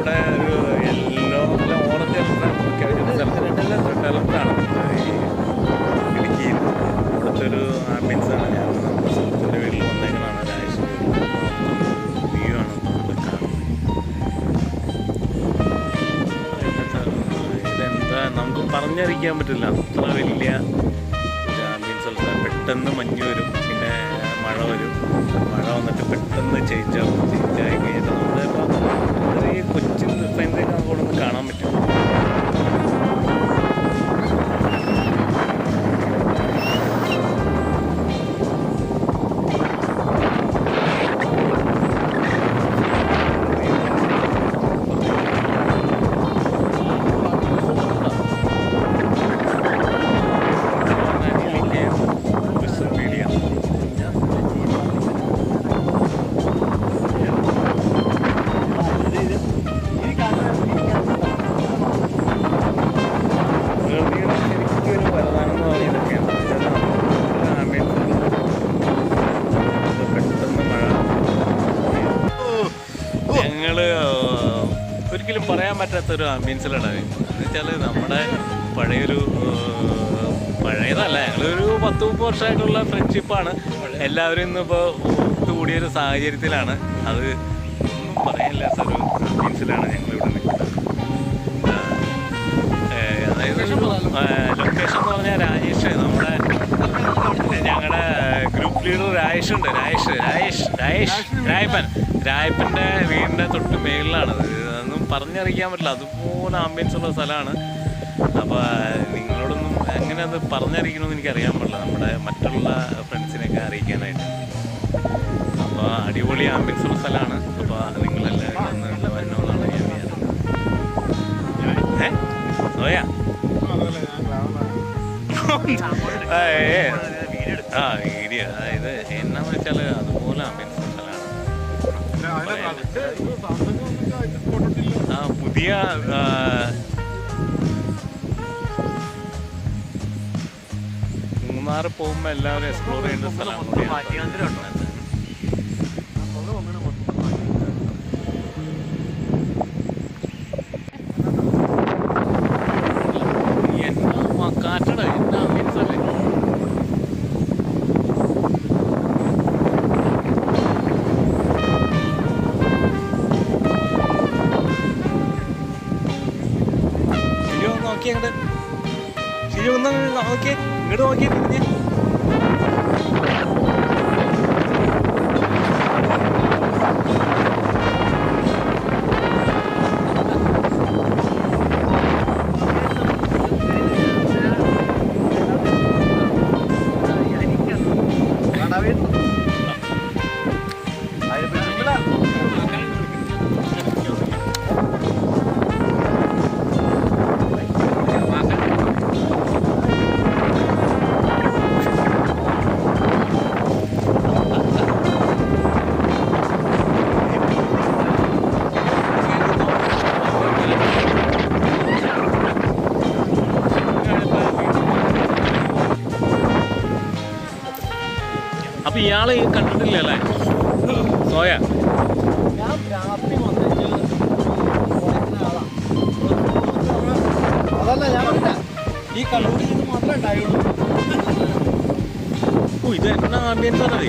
ഇവിടെ ഒരു യെല്ലോ നല്ല ഓറഞ്ച് റെഡ് അലർട്ടാണ് ഇടുക്കിയിൽ. ഇവിടുത്തെ ഒരു ആംബിയൻസാണ്. ഞാൻ നമ്മുടെ സുഹൃത്തിൻ്റെ വീട്ടിൽ വന്നേക്കുന്നതാണ്. രാജേഷ് വ്യൂ ആണ് നമ്മൾ കാണുന്നത്. ഇതെന്താ നമുക്ക് പറഞ്ഞറിയിക്കാൻ പറ്റില്ല, അത്ര വലിയ ഒരു ആംബിയൻസ് അല്ല. പെട്ടെന്ന് മഞ്ഞ് വരും, പിന്നെ മഴ വരും, മഴ വന്നിട്ട് പെട്ടെന്ന് ചേഞ്ചായി കഴിഞ്ഞിട്ട് നമ്മളിപ്പോൾ ഈ കൊച്ചിൻ റിഫൈനറിയൊക്കെ നമുക്ക് ഇവിടെ നിന്ന് കാണാൻ പറ്റും. ഒരിക്കലും പറയാൻ പറ്റാത്തൊരു ആംബിയൻസിലാണ്. എന്ന് വെച്ചാൽ നമ്മുടെ പഴയതല്ല, ഞങ്ങളൊരു 10-30 വർഷമായിട്ടുള്ള ഫ്രണ്ട്ഷിപ്പാണ്. എല്ലാവരും ഇന്നിപ്പോൾ കൂടിയൊരു സാഹചര്യത്തിലാണ്. അത് ഒന്നും പറയാനില്ലാത്തൊരു ആംബിയൻസിലാണ് ഞങ്ങളിവിടെ നിൽക്കുന്നത്. അതായത് ലൊക്കേഷൻ എന്ന് പറഞ്ഞാൽ രാജേഷ്, നമ്മുടെ ഞങ്ങളുടെ ഗ്രൂപ്പ് ലീഡർ രാജേഷുണ്ട്. രായപ്പൻ്റെ വീടിൻ്റെ തൊട്ട് മേളിലാണത്. അതൊന്നും പറഞ്ഞറിയിക്കാൻ പറ്റില്ല, അതുപോലെ ആംബിയൻസ് ഉള്ള സ്ഥലമാണ്. അപ്പോൾ നിങ്ങളോടൊന്നും എങ്ങനെ അത് പറഞ്ഞറിയിക്കണമെന്ന് എനിക്കറിയാൻ പറ്റില്ല, നമ്മുടെ മറ്റുള്ള ഫ്രണ്ട്സിനെയൊക്കെ അറിയിക്കാനായിട്ട്. അപ്പോൾ അടിപൊളി ആംബിയൻസ് ഉള്ള സ്ഥലമാണ്. അപ്പോൾ നിങ്ങളെല്ലാവരും ഒന്ന് വന്നോന്നാണ് ഞാൻ വിചാരിക്കുന്നത്. സോയാ വീഡിയോ, അതായത് എന്നാന്ന് വെച്ചാൽ അതുപോലെ ആംബിയൻസ് ഉള്ള സ്ഥലമാണ്. പുതിയ മൂന്നാർ പോകുമ്പോൾ എല്ലാവരും എക്സ്പ്ലോർ ചെയ്യേണ്ട സ്ഥലമാണ്. കാറ്റട എന്നാ ആംബിയൻസ് അല്ലേ. നോക്കി അങ്ങോട്ട് ശരി ഒന്ന് നോക്കിയേ, ഇങ്ങോട്ട് നോക്കിയേ തിരിഞ്ഞ്. അപ്പൊ ഇയാള് കണ്ടിട്ടില്ലല്ലേ സോയ? അതല്ല ഞാൻ ഈ കണ്ണൂരിൽ ഇത് മാത്രമേ ഉണ്ടായുള്ളൂ. ഓ, ഇത് എന്നാ ആംബിയൻസ് ആണത്.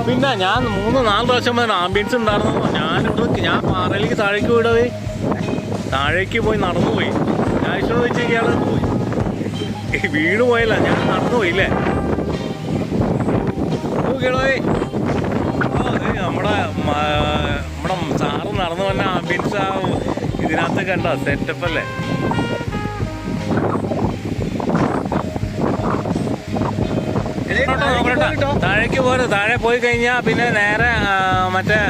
പിന്നെ ഞാൻ 3-4 പ്രാവശ്യം വരെ ആംബിയൻസ് ഉണ്ടായിരുന്നു. ഞാൻ പാറയിലേക്ക് താഴേക്ക് പോയി നടന്നു പോയി. ഞാൻ ഇഷ്ടം വെച്ച് ഇയാള് പോയി വീണ് പോയല്ല, ഞാൻ നടന്നു പോയില്ലേ. നമ്മുടെ സാറ് നടന്നു വന്ന ആംബിയൻസ് ഇതിനകത്ത് കണ്ടോ, സെറ്റപ്പ് അല്ലേ. താഴേക്ക് പോരെ, താഴെ പോയി കഴിഞ്ഞാൽ പിന്നെ നേരെ മറ്റേ